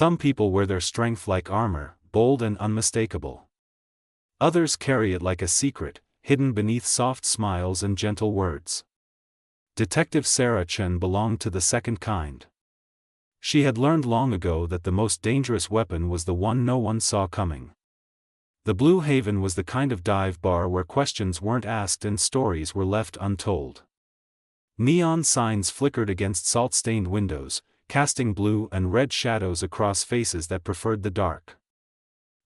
Some people wear their strength like armor, bold and unmistakable. Others carry it like a secret, hidden beneath soft smiles and gentle words. Detective Sarah Chen belonged to the second kind. She had learned long ago that the most dangerous weapon was the one no one saw coming. The Blue Haven was the kind of dive bar where questions weren't asked and stories were left untold. Neon signs flickered against salt-stained windows, casting blue and red shadows across faces that preferred the dark.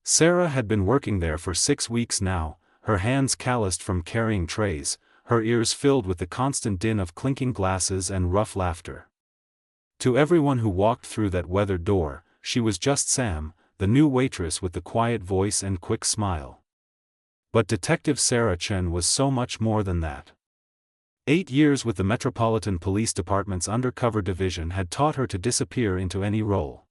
Sarah had been working there for 6 weeks now, her hands calloused from carrying trays, her ears filled with the constant din of clinking glasses and rough laughter. To everyone who walked through that weathered door, she was just Sam, the new waitress with the quiet voice and quick smile. But Detective Sarah Chen was so much more than that. 8 years with the Metropolitan Police Department's Undercover division had taught her to disappear into any role.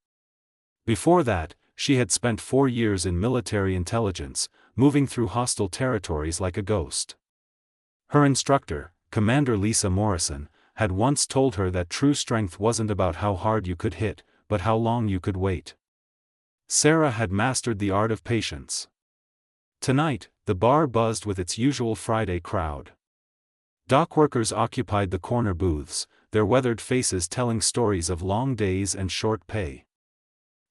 Before that, she had spent 4 years in military intelligence, moving through hostile territories like a ghost. Her instructor, Commander Lisa Morrison, had once told her that true strength wasn't about how hard you could hit, but how long you could wait. Sarah had mastered the art of patience. Tonight, the bar buzzed with its usual Friday crowd. Dock workers occupied the corner booths, their weathered faces telling stories of long days and short pay.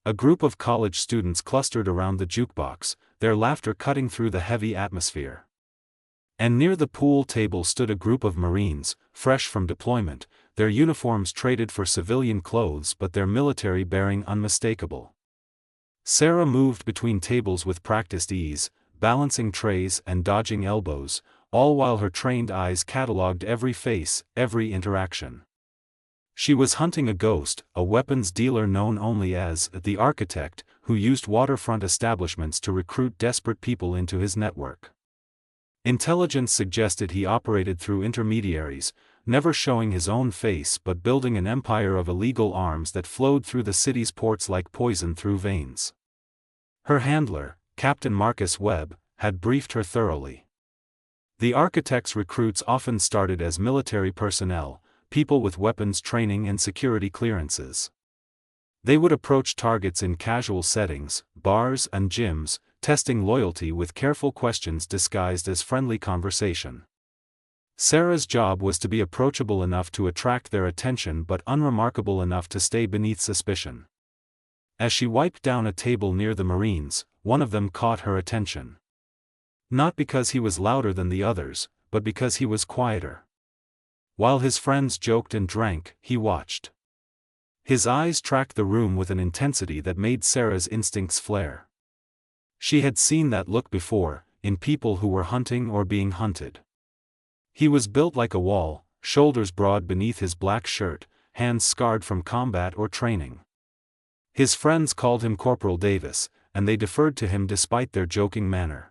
A group of college students clustered around the jukebox, their laughter cutting through the heavy atmosphere. And near the pool table stood a group of Marines, fresh from deployment, their uniforms traded for civilian clothes but their military bearing unmistakable. Sarah moved between tables with practiced ease, balancing trays and dodging elbows, all while her trained eyes catalogued every face, every interaction. She was hunting a ghost, a weapons dealer known only as the Architect, who used waterfront establishments to recruit desperate people into his network. Intelligence suggested he operated through intermediaries, never showing his own face but building an empire of illegal arms that flowed through the city's ports like poison through veins. Her handler, Captain Marcus Webb, had briefed her thoroughly. The Architect's recruits often started as military personnel, people with weapons training and security clearances. They would approach targets in casual settings, bars and gyms, testing loyalty with careful questions disguised as friendly conversation. Sarah's job was to be approachable enough to attract their attention but unremarkable enough to stay beneath suspicion. As she wiped down a table near the Marines, one of them caught her attention. Not because he was louder than the others, but because he was quieter. While his friends joked and drank, he watched. His eyes tracked the room with an intensity that made Sarah's instincts flare. She had seen that look before, in people who were hunting or being hunted. He was built like a wall, shoulders broad beneath his black shirt, hands scarred from combat or training. His friends called him Corporal Davis, and they deferred to him despite their joking manner.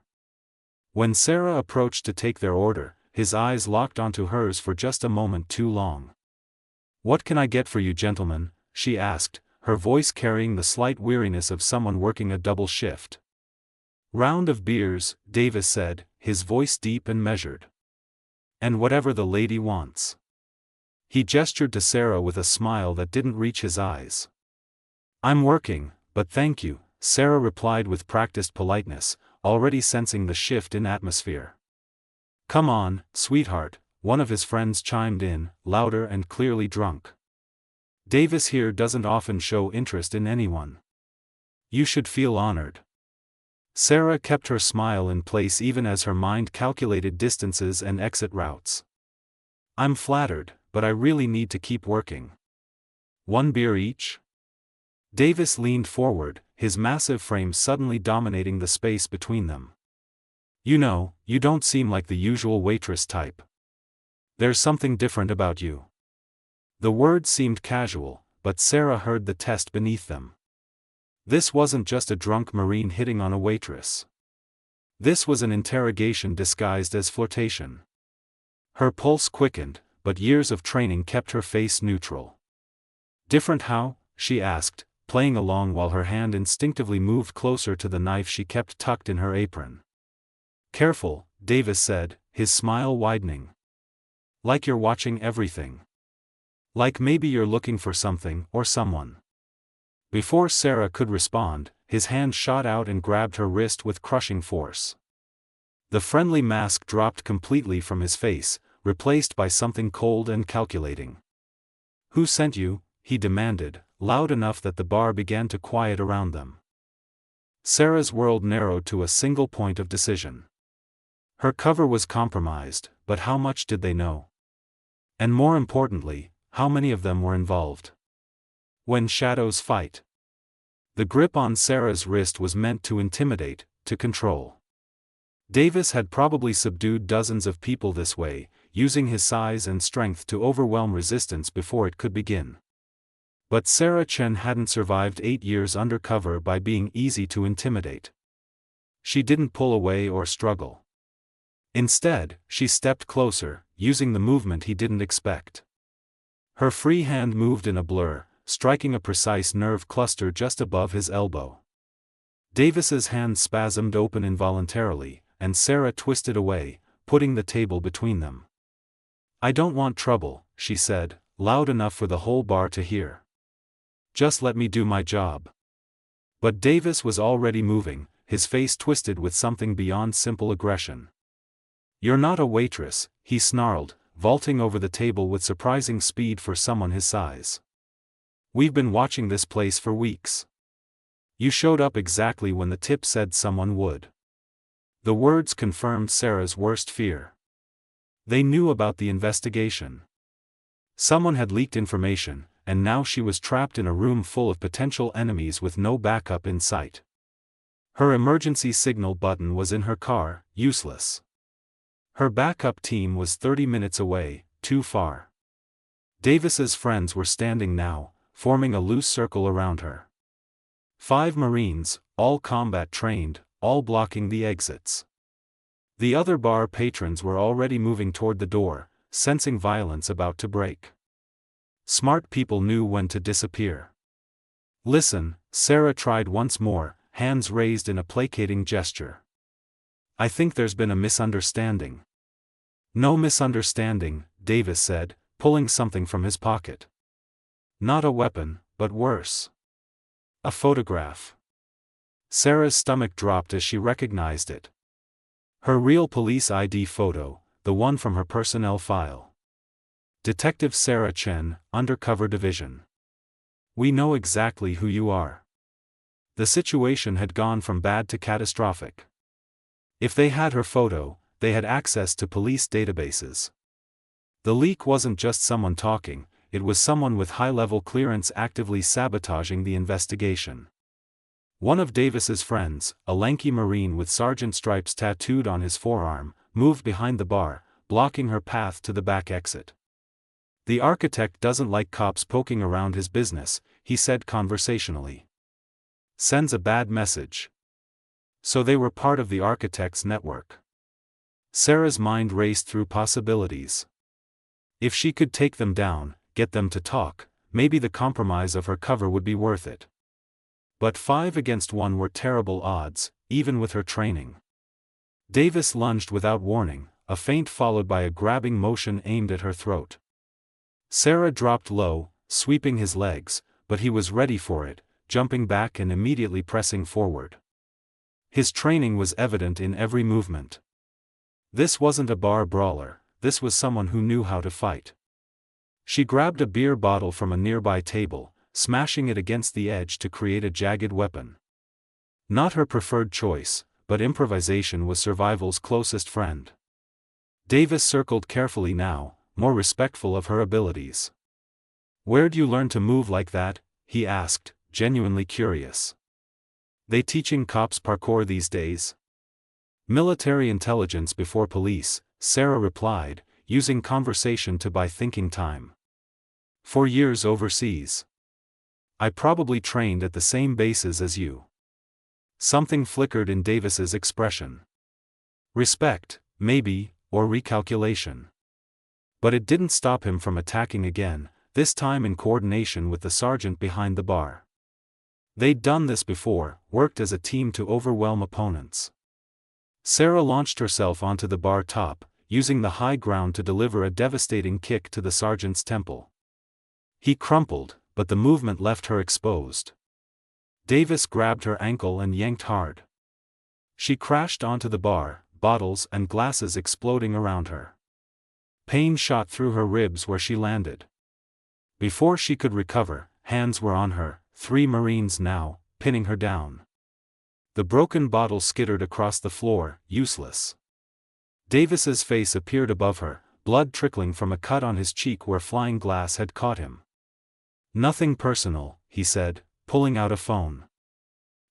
When Sarah approached to take their order, his eyes locked onto hers for just a moment too long. "What can I get for you, gentlemen?" she asked, her voice carrying the slight weariness of someone working a double shift. "Round of beers," Davis said, his voice deep and measured. "And whatever the lady wants." He gestured to Sarah with a smile that didn't reach his eyes. "I'm working, but thank you," Sarah replied with practiced politeness, already sensing the shift in atmosphere. "Come on, sweetheart," one of his friends chimed in, louder and clearly drunk. "Davis here doesn't often show interest in anyone. You should feel honored." Sarah kept her smile in place even as her mind calculated distances and exit routes. "I'm flattered, but I really need to keep working. 1 beer each?" Davis leaned forward, his massive frame suddenly dominating the space between them. "You know, you don't seem like the usual waitress type. There's something different about you." The words seemed casual, but Sarah heard the test beneath them. This wasn't just a drunk Marine hitting on a waitress. This was an interrogation disguised as flirtation. Her pulse quickened, but years of training kept her face neutral. "Different how?" she asked, playing along while her hand instinctively moved closer to the knife she kept tucked in her apron. "Careful," Davis said, his smile widening. "Like you're watching everything. Like maybe you're looking for something or someone." Before Sarah could respond, his hand shot out and grabbed her wrist with crushing force. The friendly mask dropped completely from his face, replaced by something cold and calculating. "Who sent you?" he demanded, loud enough that the bar began to quiet around them. Sarah's world narrowed to a single point of decision. Her cover was compromised, but how much did they know? And more importantly, how many of them were involved? When shadows fight. The grip on Sarah's wrist was meant to intimidate, to control. Davis had probably subdued dozens of people this way, using his size and strength to overwhelm resistance before it could begin. But Sarah Chen hadn't survived 8 years undercover by being easy to intimidate. She didn't pull away or struggle. Instead, she stepped closer, using the movement he didn't expect. Her free hand moved in a blur, striking a precise nerve cluster just above his elbow. Davis's hand spasmed open involuntarily, and Sarah twisted away, putting the table between them. "I don't want trouble," she said, loud enough for the whole bar to hear. "Just let me do my job." But Davis was already moving, his face twisted with something beyond simple aggression. "You're not a waitress," he snarled, vaulting over the table with surprising speed for someone his size. "We've been watching this place for weeks. You showed up exactly when the tip said someone would." The words confirmed Sarah's worst fear. They knew about the investigation. Someone had leaked information, and now she was trapped in a room full of potential enemies with no backup in sight. Her emergency signal button was in her car, useless. Her backup team was 30 minutes away, too far. Davis's friends were standing now, forming a loose circle around her. 5 Marines, all combat-trained, all blocking the exits. The other bar patrons were already moving toward the door, sensing violence about to break. Smart people knew when to disappear. "Listen," Sarah tried once more, hands raised in a placating gesture. "I think there's been a misunderstanding." "No misunderstanding," Davis said, pulling something from his pocket. "Not a weapon, but worse. A photograph." Sarah's stomach dropped as she recognized it. Her real police ID photo, the one from her personnel file. "Detective Sarah Chen, Undercover Division. We know exactly who you are." The situation had gone from bad to catastrophic. If they had her photo, they had access to police databases. The leak wasn't just someone talking, it was someone with high-level clearance actively sabotaging the investigation. One of Davis's friends, a lanky Marine with sergeant stripes tattooed on his forearm, moved behind the bar, blocking her path to the back exit. "The architect doesn't like cops poking around his business," he said conversationally. "Sends a bad message." So they were part of the architect's network. Sarah's mind raced through possibilities. If she could take them down, get them to talk, maybe the compromise of her cover would be worth it. But 5 against 1 were terrible odds, even with her training. Davis lunged without warning, a feint followed by a grabbing motion aimed at her throat. Sarah dropped low, sweeping his legs, but he was ready for it, jumping back and immediately pressing forward. His training was evident in every movement. This wasn't a bar brawler, this was someone who knew how to fight. She grabbed a beer bottle from a nearby table, smashing it against the edge to create a jagged weapon. Not her preferred choice, but improvisation was survival's closest friend. Davis circled carefully now, more respectful of her abilities. "Where'd you learn to move like that?" he asked, genuinely curious. "They teaching cops parkour these days?" "Military intelligence before police," Sarah replied, using conversation to buy thinking time. "For years overseas. I probably trained at the same bases as you." Something flickered in Davis's expression. Respect, maybe, or recalculation. But it didn't stop him from attacking again, this time in coordination with the sergeant behind the bar. They'd done this before, worked as a team to overwhelm opponents. Sarah launched herself onto the bar top, using the high ground to deliver a devastating kick to the sergeant's temple. He crumpled, but the movement left her exposed. Davis grabbed her ankle and yanked hard. She crashed onto the bar, bottles and glasses exploding around her. Pain shot through her ribs where she landed. Before she could recover, hands were on her, 3 Marines now, pinning her down. The broken bottle skittered across the floor, useless. Davis's face appeared above her, blood trickling from a cut on his cheek where flying glass had caught him. "Nothing personal," he said, pulling out a phone.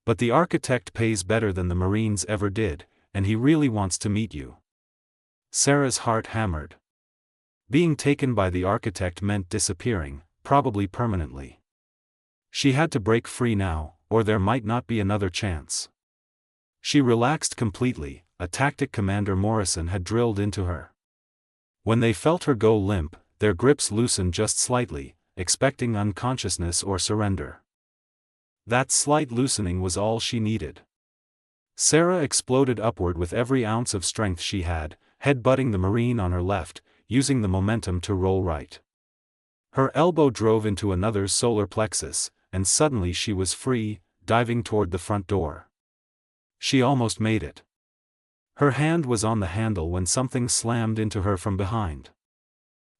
"But the architect pays better than the Marines ever did, and he really wants to meet you." Sarah's heart hammered. Being taken by the architect meant disappearing, probably permanently. She had to break free now, or there might not be another chance. She relaxed completely, a tactic Commander Morrison had drilled into her. When they felt her go limp, their grips loosened just slightly, expecting unconsciousness or surrender. That slight loosening was all she needed. Sarah exploded upward with every ounce of strength she had, head-butting the Marine on her left, using the momentum to roll right. Her elbow drove into another's solar plexus, and suddenly she was free, diving toward the front door. She almost made it. Her hand was on the handle when something slammed into her from behind.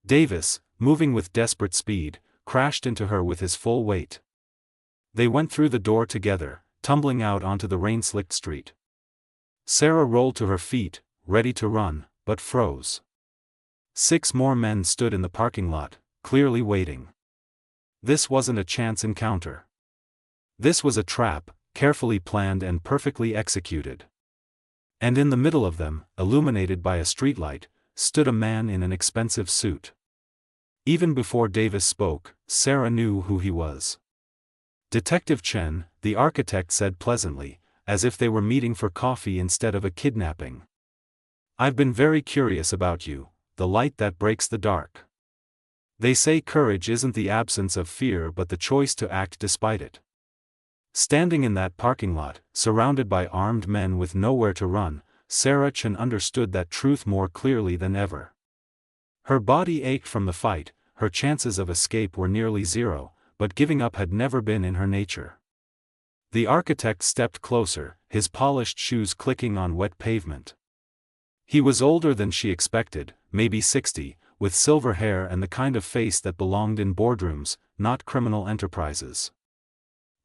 Davis, moving with desperate speed, crashed into her with his full weight. They went through the door together, tumbling out onto the rain-slicked street. Sarah rolled to her feet, ready to run, but froze. 6 more men stood in the parking lot, clearly waiting. This wasn't a chance encounter. This was a trap, carefully planned and perfectly executed. And in the middle of them, illuminated by a streetlight, stood a man in an expensive suit. Even before Davis spoke, Sarah knew who he was. "Detective Chen," the architect said pleasantly, as if they were meeting for coffee instead of a kidnapping. "I've been very curious about you, the light that breaks the dark. They say courage isn't the absence of fear but the choice to act despite it." Standing in that parking lot, surrounded by armed men with nowhere to run, Sarah Chen understood that truth more clearly than ever. Her body ached from the fight, her chances of escape were nearly zero, but giving up had never been in her nature. The architect stepped closer, his polished shoes clicking on wet pavement. He was older than she expected, maybe 60, with silver hair and the kind of face that belonged in boardrooms, not criminal enterprises.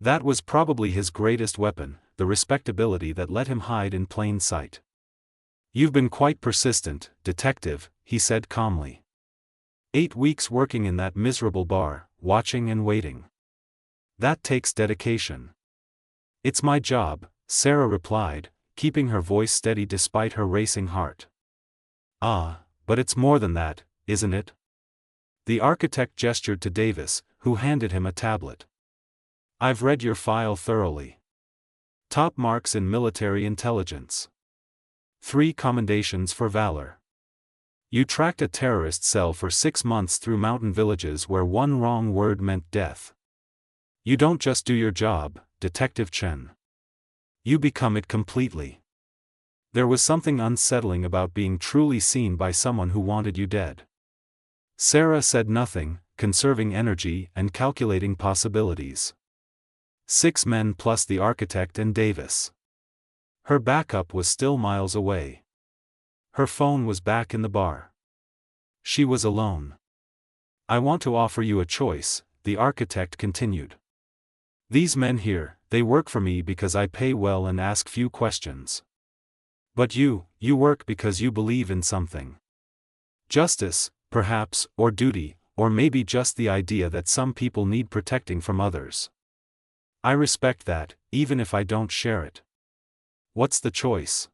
That was probably his greatest weapon, the respectability that let him hide in plain sight. "You've been quite persistent, detective," he said calmly. 8 weeks working in that miserable bar, watching and waiting. That takes dedication." "It's my job," Sarah replied, keeping her voice steady despite her racing heart. "Ah, but it's more than that, isn't it?" The architect gestured to Davis, who handed him a tablet. "I've read your file thoroughly. Top marks in military intelligence. 3 commendations for valor. You tracked a terrorist cell for 6 months through mountain villages where one wrong word meant death. You don't just do your job, Detective Chen. You become it completely." There was something unsettling about being truly seen by someone who wanted you dead. Sarah said nothing, conserving energy and calculating possibilities. 6 men plus the architect and Davis. Her backup was still miles away. Her phone was back in the bar. She was alone. "I want to offer you a choice," the architect continued. "These men here, they work for me because I pay well and ask few questions. But you work because you believe in something. Justice, perhaps, or duty, or maybe just the idea that some people need protecting from others. I respect that, even if I don't share it. What's the choice?"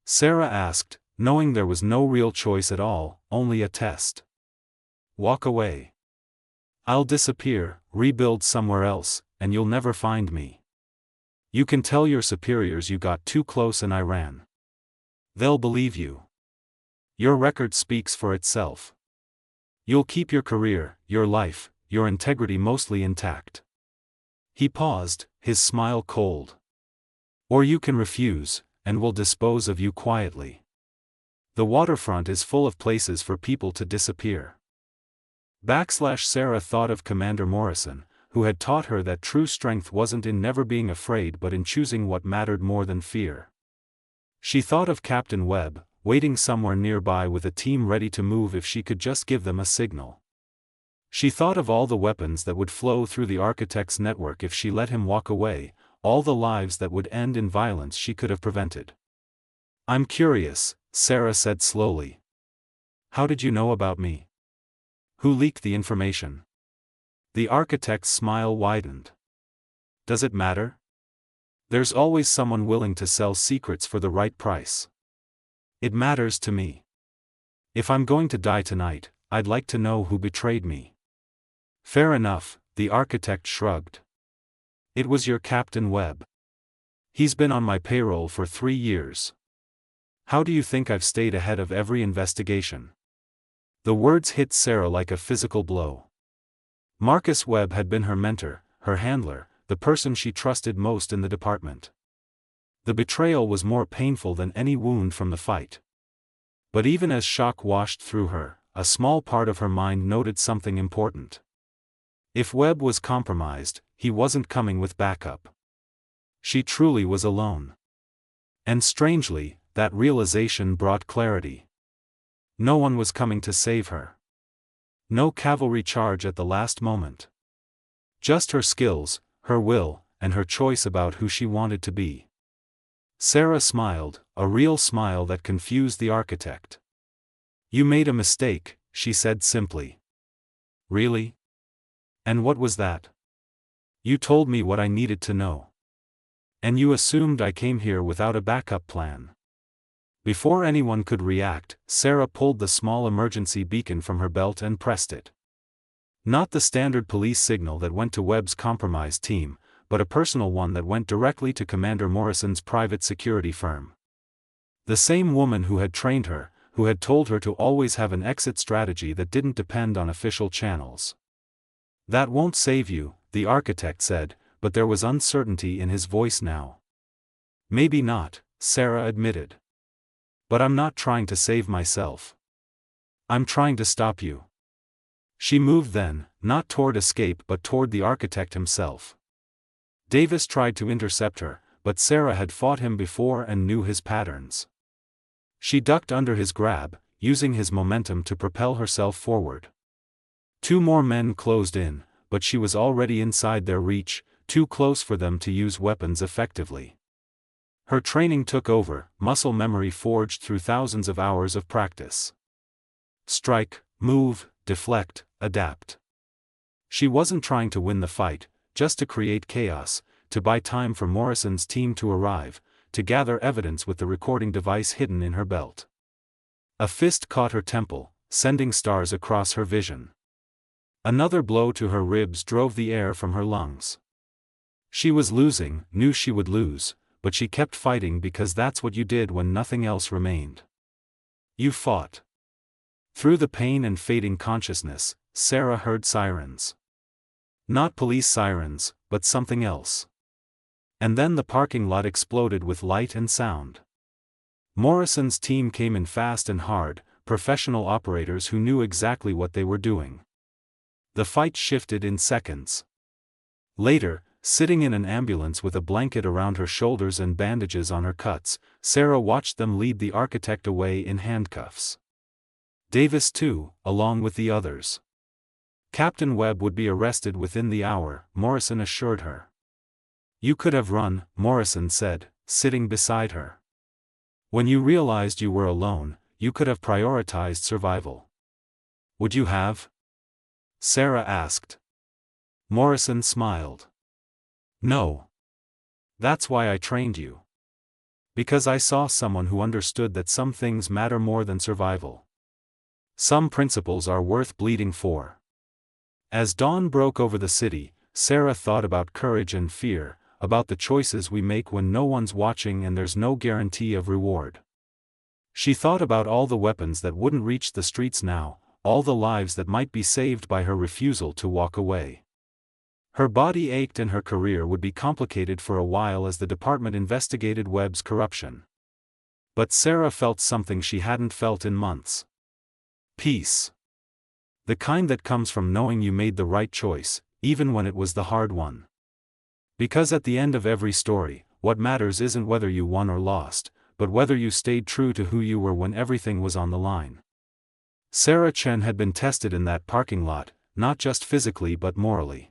Sarah asked, knowing there was no real choice at all, only a test. "Walk away. I'll disappear, rebuild somewhere else, and you'll never find me. You can tell your superiors you got too close and I ran. They'll believe you. Your record speaks for itself. You'll keep your career, your life, your integrity mostly intact." He paused, his smile cold. "Or you can refuse, and we'll dispose of you quietly. The waterfront is full of places for people to disappear." Sarah thought of Commander Morrison, who had taught her that true strength wasn't in never being afraid but in choosing what mattered more than fear. She thought of Captain Webb, waiting somewhere nearby with a team ready to move if she could just give them a signal. She thought of all the weapons that would flow through the architect's network if she let him walk away, all the lives that would end in violence she could have prevented. "I'm curious," Sarah said slowly. "How did you know about me? Who leaked the information?" The architect's smile widened. "Does it matter? There's always someone willing to sell secrets for the right price. It matters to me. If I'm going to die tonight, I'd like to know who betrayed me." "Fair enough," the architect shrugged. "It was your Captain Webb. He's been on my payroll for 3 years. How do you think I've stayed ahead of every investigation?" The words hit Sarah like a physical blow. Marcus Webb had been her mentor, her handler, the person she trusted most in the department. The betrayal was more painful than any wound from the fight. But even as shock washed through her, a small part of her mind noted something important. If Webb was compromised, he wasn't coming with backup. She truly was alone. And strangely, that realization brought clarity. No one was coming to save her. No cavalry charge at the last moment. Just her skills, her will, and her choice about who she wanted to be. Sarah smiled, a real smile that confused the architect. "You made a mistake," she said simply. "Really? And what was that?" "You told me what I needed to know. And you assumed I came here without a backup plan." Before anyone could react, Sarah pulled the small emergency beacon from her belt and pressed it. Not the standard police signal that went to Webb's compromised team, but a personal one that went directly to Commander Morrison's private security firm. The same woman who had trained her, who had told her to always have an exit strategy that didn't depend on official channels. "That won't save you," the architect said, but there was uncertainty in his voice now. "Maybe not," Sarah admitted. "But I'm not trying to save myself. I'm trying to stop you." She moved then, not toward escape but toward the architect himself. Davis tried to intercept her, but Sarah had fought him before and knew his patterns. She ducked under his grab, using his momentum to propel herself forward. 2 more men closed in, but she was already inside their reach, too close for them to use weapons effectively. Her training took over, muscle memory forged through thousands of hours of practice. Strike, move, deflect, adapt. She wasn't trying to win the fight, just to create chaos, to buy time for Morrison's team to arrive, to gather evidence with the recording device hidden in her belt. A fist caught her temple, sending stars across her vision. Another blow to her ribs drove the air from her lungs. She was losing, knew she would lose, but she kept fighting because that's what you did when nothing else remained. You fought. Through the pain and fading consciousness, Sarah heard sirens. Not police sirens, but something else. And then the parking lot exploded with light and sound. Morrison's team came in fast and hard, professional operators who knew exactly what they were doing. The fight shifted in seconds. Later, sitting in an ambulance with a blanket around her shoulders and bandages on her cuts, Sarah watched them lead the architect away in handcuffs. Davis too, along with the others. Captain Webb would be arrested within the hour, Morrison assured her. "You could have run," Morrison said, sitting beside her. "When you realized you were alone, you could have prioritized survival." "Would you have?" Sarah asked. Morrison smiled. "No. That's why I trained you. Because I saw someone who understood that some things matter more than survival. Some principles are worth bleeding for." As dawn broke over the city, Sarah thought about courage and fear, about the choices we make when no one's watching and there's no guarantee of reward. She thought about all the weapons that wouldn't reach the streets now, all the lives that might be saved by her refusal to walk away. Her body ached and her career would be complicated for a while as the department investigated Webb's corruption. But Sarah felt something she hadn't felt in months. Peace. The kind that comes from knowing you made the right choice, even when it was the hard one. Because at the end of every story, what matters isn't whether you won or lost, but whether you stayed true to who you were when everything was on the line. Sarah Chen had been tested in that parking lot, not just physically but morally.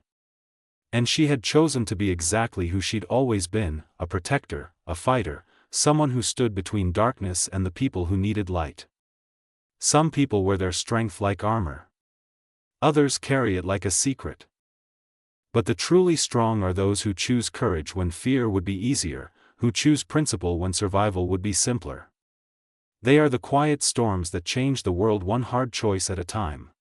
And she had chosen to be exactly who she'd always been, a protector, a fighter, someone who stood between darkness and the people who needed light. Some people wear their strength like armor. Others carry it like a secret. But the truly strong are those who choose courage when fear would be easier, who choose principle when survival would be simpler. They are the quiet storms that change the world one hard choice at a time.